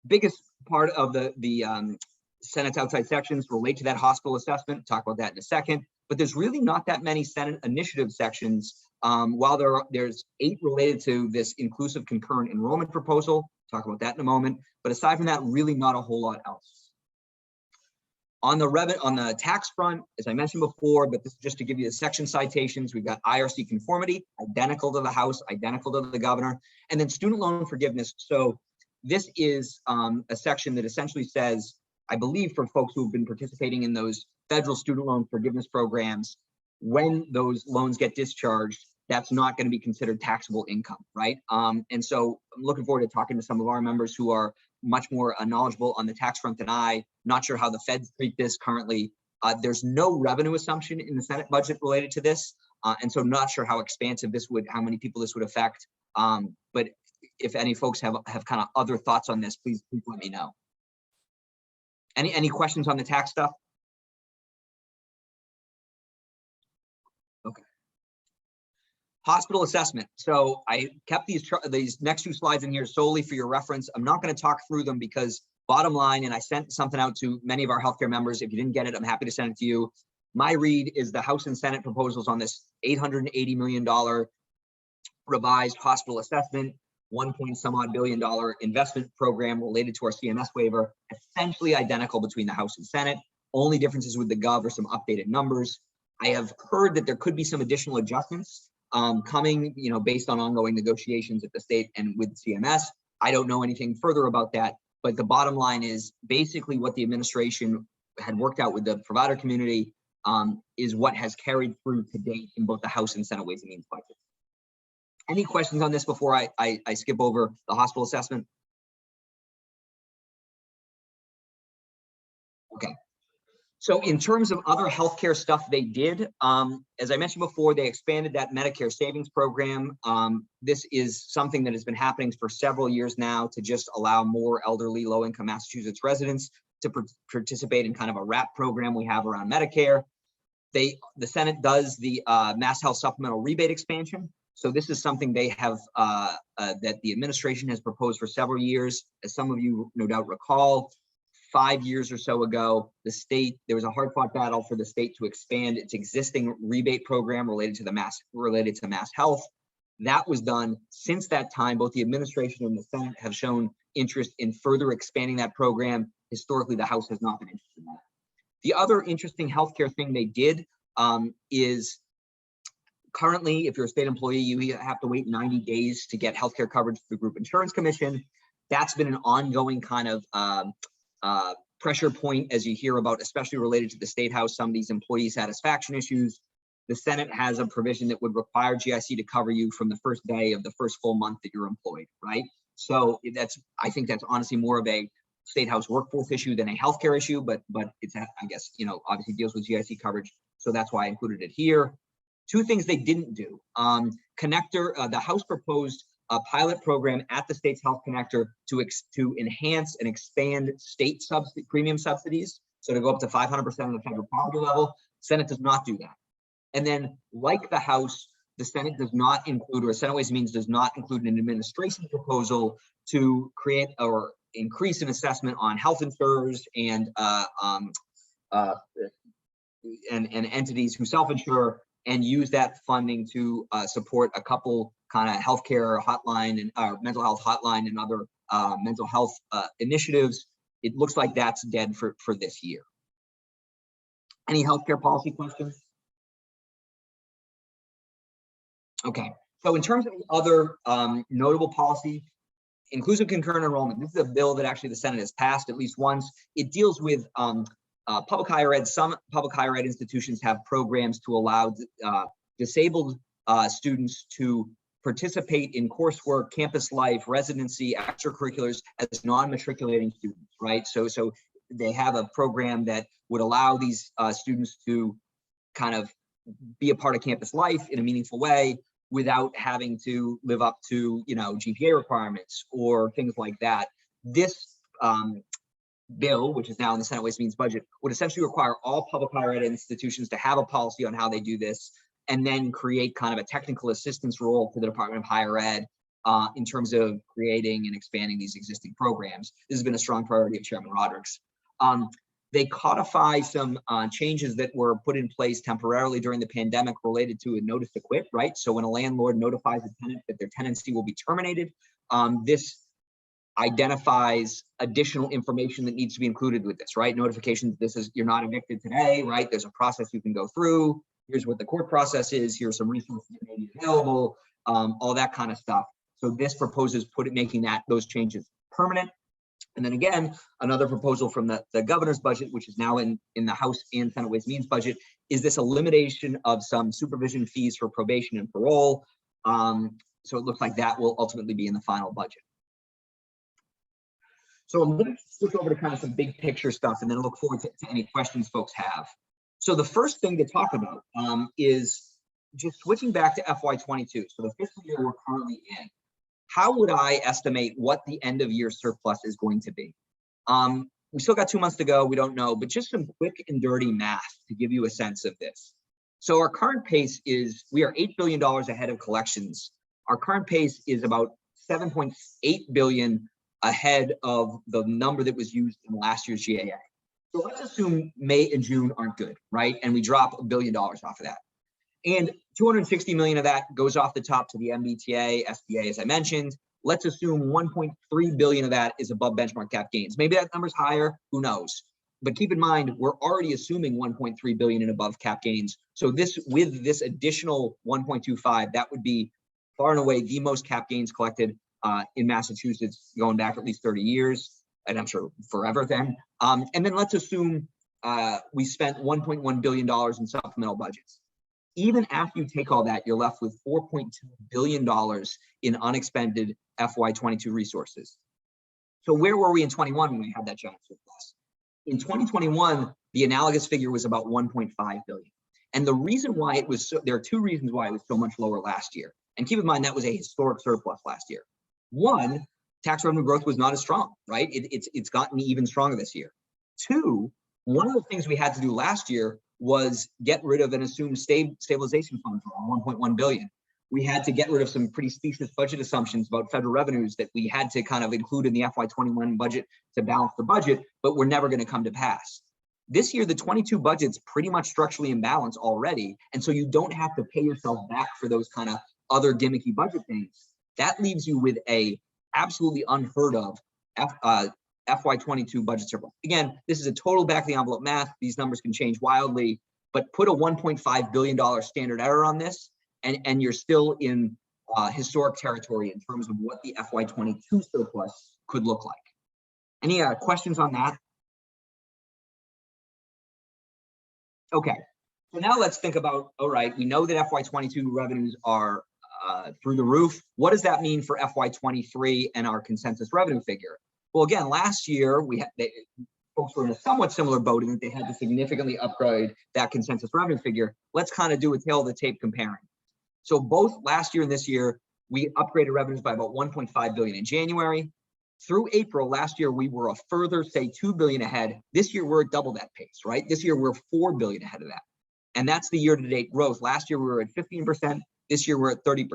Biggest part of the Senate's outside sections relate to that hospital assessment. Talk about that in a second. But there's really not that many Senate initiative sections While there's 8 related to this inclusive concurrent enrollment proposal, talk about that in a moment. But aside from that, really not a whole lot else. On the tax front, as I mentioned before, but this is just to give you the section citations, we've got IRC conformity, identical to the House, identical to the governor, and then student loan forgiveness. So this is a section that essentially says, I believe for folks who have been participating in those federal student loan forgiveness programs, when those loans get discharged, that's not going to be considered taxable income, right? And so I'm looking forward to talking to some of our members who are much more knowledgeable on the tax front than I. Not sure how the feds treat this currently. There's no revenue assumption in the Senate budget related to this. And so not sure how expansive this would, how many people this would affect. But if any folks have kind of other thoughts on this, please let me know. Any questions on the tax stuff? Okay. Hospital assessment. So I kept these next 2 slides in here solely for your reference. I'm not going to talk through them because bottom line, and I sent something out to many of our healthcare members. If you didn't get it, I'm happy to send it to you. My read is the House and Senate proposals on this $880 million revised hospital assessment, $1 billion investment program related to our CMS waiver, essentially identical between the House and Senate. Only differences with the Gov are some updated numbers. I have heard that there could be some additional adjustments coming, based on ongoing negotiations at the state and with CMS. I don't know anything further about that, but the bottom line is basically what the administration had worked out with the provider community is what has carried through to date in both the House and Senate Ways and Means budget. Any questions on this before I skip over the hospital assessment? Okay. So in terms of other healthcare stuff they did, as I mentioned before, they expanded that Medicare savings program. This is something that has been happening for several years now to just allow more elderly, low-income Massachusetts residents to participate in kind of a WRAP program we have around Medicare. The Senate does the Mass Health Supplemental Rebate expansion. So this is something they have that the administration has proposed for several years. As some of you no doubt recall, 5 years or so ago, there was a hard-fought battle for the state to expand its existing rebate program related to mass health. That was done. Since that time, both the administration and the Senate have shown interest in further expanding that program. Historically, the House has not been interested in that. The other interesting healthcare thing they did is currently, if you're a state employee, you have to wait 90 days to get healthcare coverage through the Group Insurance Commission. That's been an ongoing kind of pressure point, as you hear about, especially related to the State House, some of these employee satisfaction issues. The Senate has a provision that would require GIC to cover you from the first day of the first full month that you're employed, right? So I think that's honestly more of a State House workforce issue than a healthcare issue, but it's, I guess, obviously deals with GIC coverage. So that's why I included it here. 2 things they didn't do. The House proposed a pilot program at the state's health connector to enhance and expand state premium subsidies. So to go up to 500% of the federal poverty level. Senate does not do that. And then, like the House, the Senate does not include, or Senate Ways and Means does not include an administration proposal to create or increase an assessment on health insurers and entities who self-insure, and use that funding to support a couple kind of healthcare hotline and mental health hotline and other mental health initiatives. It looks like that's dead for this year. Any healthcare policy questions? Okay, so in terms of the other notable policy, inclusive concurrent enrollment. This is a bill that actually the Senate has passed at least once. It deals with public higher ed. Some public higher ed institutions have programs to allow disabled students to participate in coursework, campus life, residency, extracurriculars as non-matriculating students, right? So they have a program that would allow these students to kind of be a part of campus life in a meaningful way without having to live up to, GPA requirements or things like that. This bill, which is now in the Senate Ways and Means budget, would essentially require all public higher ed institutions to have a policy on how they do this, and then create kind of a technical assistance role for the Department of Higher Ed in terms of creating and expanding these existing programs. This has been a strong priority of Chairman Roderick's. They codify some changes that were put in place temporarily during the pandemic related to a notice to quit, right? So when a landlord notifies a tenant that their tenancy will be terminated, this identifies additional information that needs to be included with this, right? Notifications, this is, you're not evicted today, right? There's a process you can go through. Here's what the court process is. Here's some resources that may be available, all that kind of stuff. So this proposes making those changes permanent. And then again, another proposal from the governor's budget, which is now in the House and Senate Ways and Means budget, is this elimination of some supervision fees for probation and parole. So it looks like that will ultimately be in the final budget. So I'm going to switch over to kind of some big picture stuff and then look forward to any questions folks have. So the first thing to talk about is just switching back to FY22. So the fiscal year we're currently in. How would I estimate what the end of year surplus is going to be? We still got 2 months to go. We don't know, but just some quick and dirty math to give you a sense of this. So our current pace is, we are $8 billion ahead of collections. Our current pace is about 7.8 billion ahead of the number that was used in last year's GAA. So let's assume May and June aren't good, right? And we drop $1 billion off of that. And 260 million of that goes off the top to the MBTA, SBA, as I mentioned. Let's assume 1.3 billion of that is above benchmark cap gains. Maybe that number's higher, who knows? But keep in mind, we're already assuming 1.3 billion in above cap gains. So this, with this additional 1.25, that would be far and away the most cap gains collected in Massachusetts, going back at least 30 years, and I'm sure forever then. And then let's assume we spent $1.1 billion in supplemental budgets. Even after you take all that, you're left with $4.2 billion in unexpended FY22 resources. So where were we in 21 when we had that giant surplus? In 2021, the analogous figure was about 1.5 billion. And the reason why it was so, there are two reasons why it was so much lower last year. And keep in mind, that was a historic surplus last year. One, tax revenue growth was not as strong, right? It's gotten even stronger this year. Two, one of the things we had to do last year was get rid of an assumed stabilization fund for 1.1 billion. We had to get rid of some pretty specious budget assumptions about federal revenues that we had to kind of include in the FY21 budget to balance the budget, but were never going to come to pass. This year, the 22 budget's pretty much structurally in balance already, and so you don't have to pay yourself back for those kind of other gimmicky budget things. That leaves you with a absolutely unheard of FY22 budget surplus. Again, this is a total back of the envelope math. These numbers can change wildly, but put a $1.5 billion standard error on this, and you're still in historic territory in terms of what the FY22 surplus could look like. Any questions on that? Okay, so now let's think about, all right, we know that FY22 revenues are through the roof. What does that mean for FY23 and our consensus revenue figure? Well, again, last year, folks were in a somewhat similar boat in that they had to significantly upgrade that consensus revenue figure. Let's kind of do a tail of the tape comparing. So both last year and this year, we upgraded revenues by about 1.5 billion in January. Through April last year, we were a further, say, 2 billion ahead. This year, we're at double that pace, right? This year, we're 4 billion ahead of that. And that's the year-to-date growth. Last year, we were at 15%. This year, we're at 30%.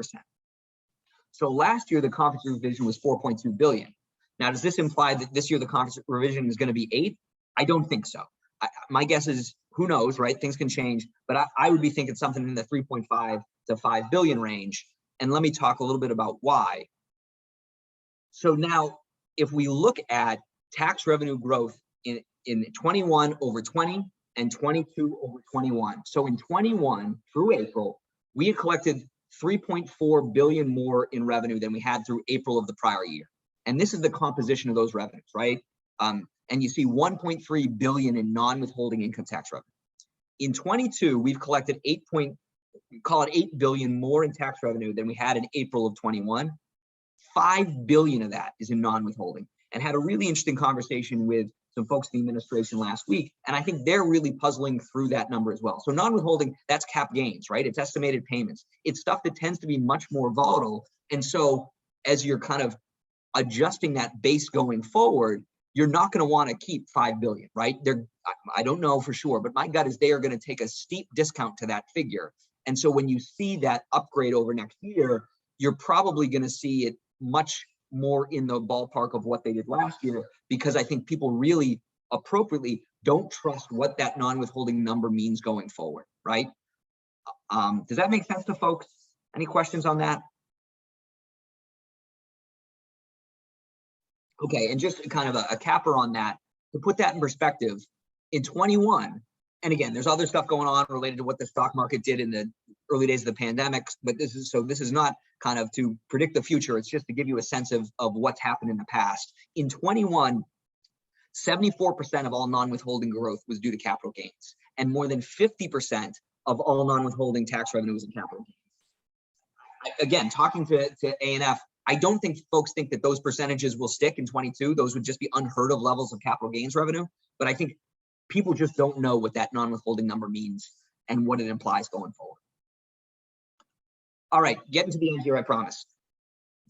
So last year, the conference revision was 4.2 billion. Now, does this imply that this year the conference revision is going to be 8? I don't think so. My guess is, who knows, right? Things can change, but I would be thinking something in the 3.5 to 5 billion range. And let me talk a little bit about why. So now, if we look at tax revenue growth in 21 over 20 and 22 over 21. So in 21 through April, we had collected 3.4 billion more in revenue than we had through April of the prior year. And this is the composition of those revenues, right? And you see 1.3 billion in non-withholding income tax revenue. In 22, we've collected 8 billion more in tax revenue than we had in April of 21. 5 billion of that is in non-withholding, and had a really interesting conversation with some folks in the administration last week. And I think they're really puzzling through that number as well. So non-withholding, that's cap gains, right? It's estimated payments. It's stuff that tends to be much more volatile. And so as you're kind of adjusting that base going forward, you're not going to want to keep 5 billion, right? I don't know for sure, but my gut is they are going to take a steep discount to that figure. And so when you see that upgrade over next year, you're probably going to see it much more in the ballpark of what they did last year, because I think people really appropriately don't trust what that non-withholding number means going forward, right? Does that make sense to folks? Any questions on that? Okay, and just kind of a capper on that, to put that in perspective, in 21, and again, there's other stuff going on related to what the stock market did in the early days of the pandemic, but this is not kind of to predict the future, it's just to give you a sense of what's happened in the past. In 21, 74% of all non-withholding growth was due to capital gains, and more than 50% of all non-withholding tax revenue was in capital gains. Again, talking to A&F, I don't think folks think that those percentages will stick in 22. Those would just be unheard of levels of capital gains revenue. But I think people just don't know what that non-withholding number means and what it implies going forward. All right, getting to the end here, I promise.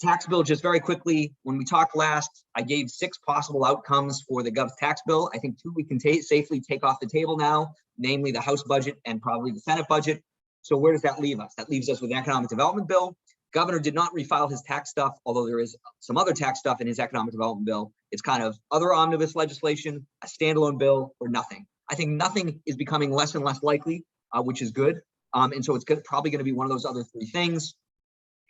Tax bill, just very quickly, when we talked last, I gave 6 possible outcomes for the Gov's tax bill. I think 2 we can safely take off the table now, namely the House budget and probably the Senate budget. So where does that leave us? That leaves us with an economic development bill. Governor did not refile his tax stuff, although there is some other tax stuff in his economic development bill. It's kind of other omnibus legislation, a standalone bill, or nothing. I think nothing is becoming less and less likely, which is good. And so it's probably going to be one of those other 3 things.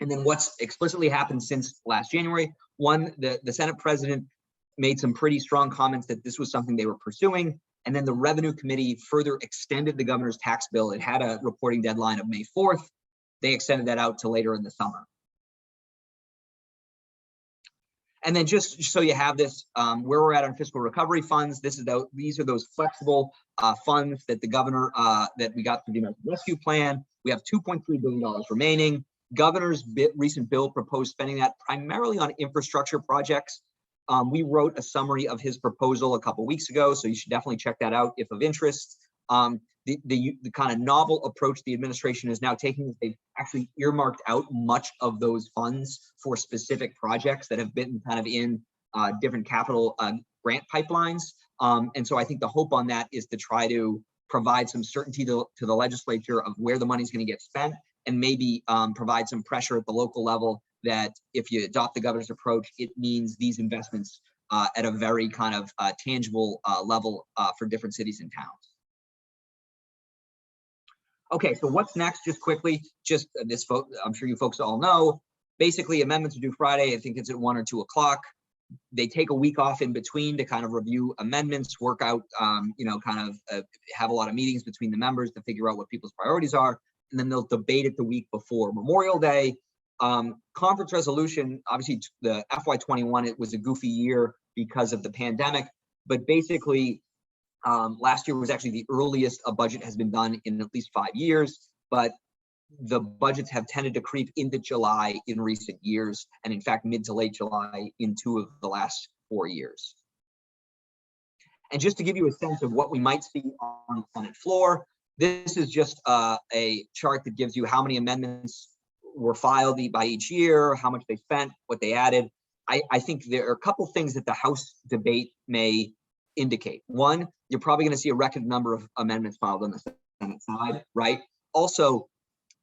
And then what's explicitly happened since last January, one, the Senate president made some pretty strong comments that this was something they were pursuing. And then the Revenue Committee further extended the governor's tax bill. It had a reporting deadline of May 4th. They extended that out to later in the summer. And then just so you have this, where we're at on fiscal recovery funds, these are those flexible funds that the governor, that we got through the American Rescue Plan. We have $2.3 billion remaining. Governor's recent bill proposed spending that primarily on infrastructure projects. We wrote a summary of his proposal a couple weeks ago, so you should definitely check that out if of interest. The kind of novel approach the administration is now taking is they've actually earmarked out much of those funds for specific projects that have been kind of in different capital grant pipelines. And so I think the hope on that is to try to provide some certainty to the legislature of where the money's going to get spent, and maybe provide some pressure at the local level that if you adopt the governor's approach, it means these investments at a very kind of tangible level for different cities and towns. Okay, so what's next? Just quickly, just this, I'm sure you folks all know, basically amendments are due Friday. I think it's at 1 or 2 o'clock. They take a week off in between to kind of review amendments, work out, kind of have a lot of meetings between the members to figure out what people's priorities are. And then they'll debate it the week before Memorial Day. Conference resolution, obviously the FY21, it was a goofy year because of the pandemic, but basically last year was actually the earliest a budget has been done in at least 5 years, but the budgets have tended to creep into July in recent years, and in fact, mid to late July in 2 of the last 4 years. And just to give you a sense of what we might see on the Senate floor, this is just a chart that gives you how many amendments were filed by each year, how much they spent, what they added. I think there are a couple things that the House debate may indicate. One, you're probably going to see a record number of amendments filed on the Senate side, right? Also,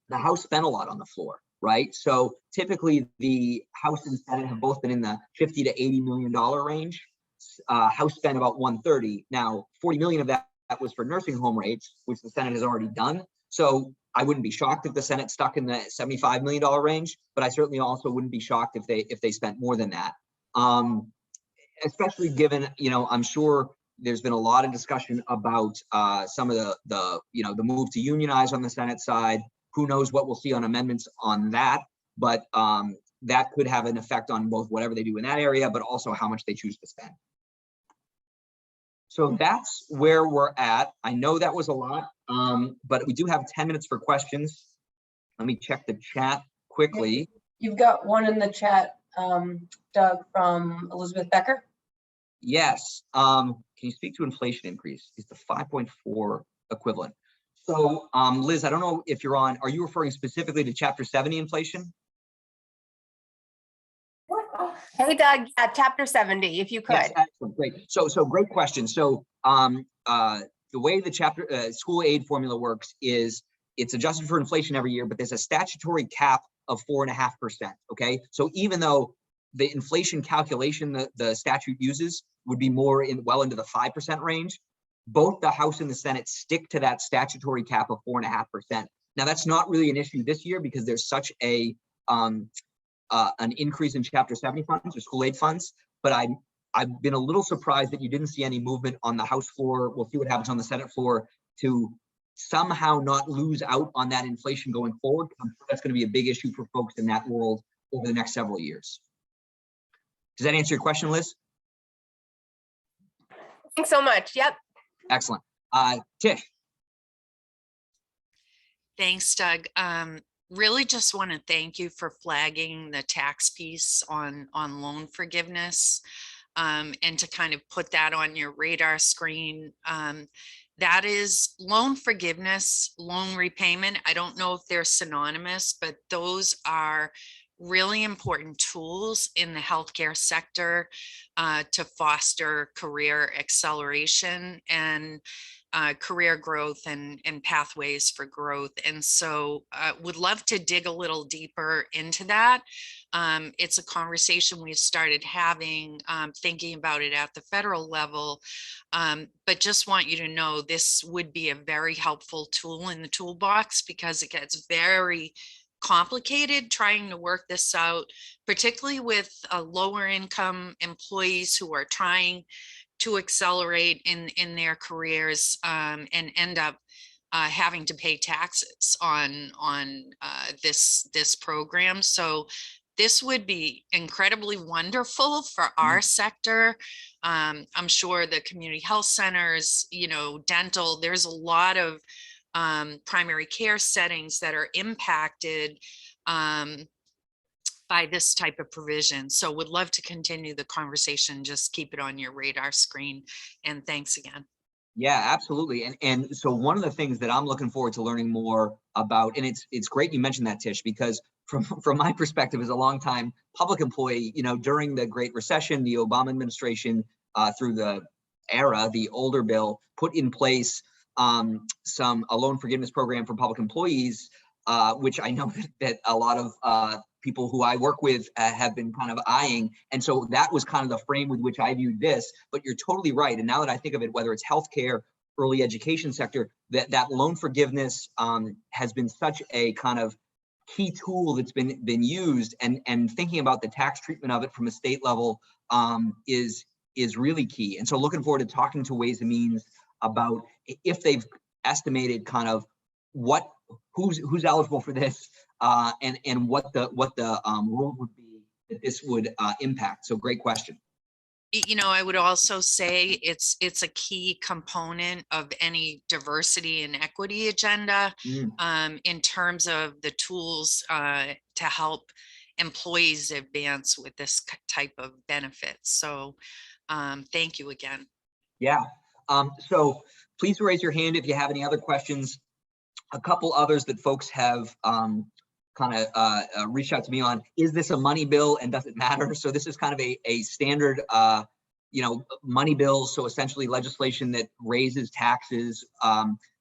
the House spent a lot on the floor, right? So typically the House and Senate have both been in the $50 to $80 million range. House spent about 130. Now, 40 million of that was for nursing home rates, which the Senate has already done. So I wouldn't be shocked if the Senate stuck in the $75 million range, but I certainly also wouldn't be shocked if they spent more than that. Especially given, I'm sure there's been a lot of discussion about some of the move to unionize on the Senate side. Who knows what we'll see on amendments on that, but that could have an effect on both whatever they do in that area, but also how much they choose to spend. So that's where we're at. I know that was a lot, but we do have 10 minutes for questions. Let me check the chat quickly. You've got one in the chat, Doug, from Elizabeth Becker. Yes. Can you speak to inflation increase? Is the 5.4 equivalent? So, Liz, I don't know if you're on. Are you referring specifically to Chapter 70 inflation? Hey, Doug, Chapter 70, if you could. Yes, excellent, great. So great question. So, the way the school aid formula works is it's adjusted for inflation every year, but there's a statutory cap of 4.5%. Okay, so even though the inflation calculation the statute uses would be more well into the 5% range, both the House and the Senate stick to that statutory cap of 4.5%. Now, that's not really an issue this year because there's such an increase in Chapter 70 funds or school aid funds, but I've been a little surprised that you didn't see any movement on the House floor. We'll see what happens on the Senate floor to somehow not lose out on that inflation going forward. I'm sure that's going to be a big issue for folks in that world over the next several years. Does that answer your question, Liz? Thanks so much. Yep. Excellent. Tish. Thanks, Doug. Really just want to thank you for flagging the tax piece on loan forgiveness, and to kind of put that on your radar screen. That is loan forgiveness, loan repayment. I don't know if they're synonymous, but those are really important tools in the healthcare sector to foster career acceleration and career growth and pathways for growth. And so would love to dig a little deeper into that. It's a conversation we've started having, thinking about it at the federal level, but just want you to know this would be a very helpful tool in the toolbox because it gets very complicated trying to work this out, particularly with lower income employees who are trying to accelerate in their careers and end up having to pay taxes on this program. So this would be incredibly wonderful for our sector. I'm sure the community health centers, dental, there's a lot of primary care settings that are impacted by this type of provision. So would love to continue the conversation, just keep it on your radar screen. And thanks again. Yeah, absolutely. And so one of the things that I'm looking forward to learning more about, and it's great you mentioned that, Tish, because from my perspective as a longtime public employee, during the Great Recession, the Obama administration through the older bill, put in place a loan forgiveness program for public employees, which I know that a lot of people who I work with have been kind of eyeing. And so that was kind of the frame with which I viewed this, but you're totally right. And now that I think of it, whether it's healthcare, early education sector, that loan forgiveness has been such a kind of key tool that's been used, and thinking about the tax treatment of it from a state level is really key. And so looking forward to talking to Ways and Means about if they've estimated kind of who's eligible for this and what the rule would be that this would impact. So great question. I would also say it's a key component of any diversity and equity agenda in terms of the tools to help employees advance with this type of benefit. So thank you again. Yeah. So please raise your hand if you have any other questions. A couple others that folks have reached out to me on, is this a money bill and does it matter? So this is kind of a standard, money bill. So essentially legislation that raises taxes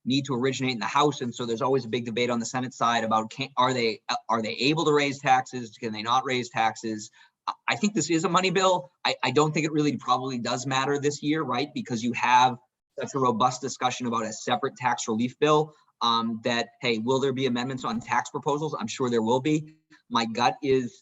need to originate in the House. And so there's always a big debate on the Senate side about are they able to raise taxes? Can they not raise taxes? I think this is a money bill. I don't think it really probably does matter this year, right? Because you have such a robust discussion about a separate tax relief bill. That, hey, will there be amendments on tax proposals? I'm sure there will be. My gut is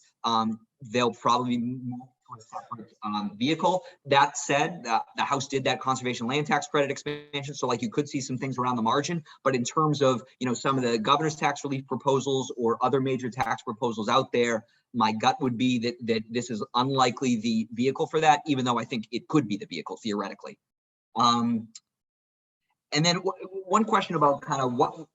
they'll probably move to a separate vehicle. That said, the House did that conservation land tax credit expansion. So you could see some things around the margin, but in terms of, some of the governor's tax relief proposals or other major tax proposals out there, my gut would be that this is unlikely the vehicle for that, even though I think it could be the vehicle theoretically. And then one question about kind of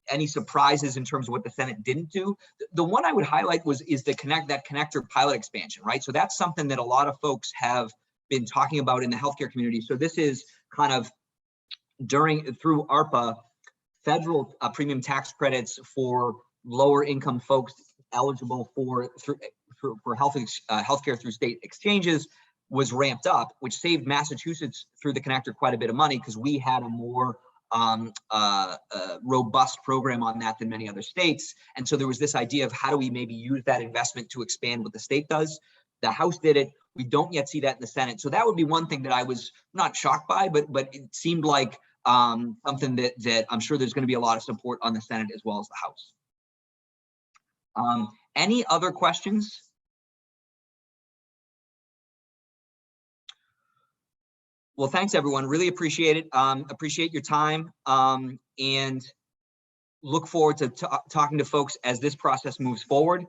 any surprises in terms of what the Senate didn't do. The one I would highlight is that connector pilot expansion, right? So that's something that a lot of folks have been talking about in the healthcare community. So this is kind of through ARPA, federal premium tax credits for lower income folks eligible for healthcare through state exchanges was ramped up, which saved Massachusetts through the connector quite a bit of money because we had a more robust program on that than many other states. And so there was this idea of how do we maybe use that investment to expand what the state does. The House did it. We don't yet see that in the Senate. So that would be one thing that I was not shocked by, but it seemed like something that I'm sure there's going to be a lot of support on the Senate as well as the House. Any other questions? Well, thanks everyone. Really appreciate it. Appreciate your time and look forward to talking to folks as this process moves forward.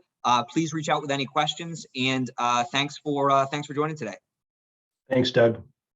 Please reach out with any questions, and thanks for joining today. Thanks, Doug.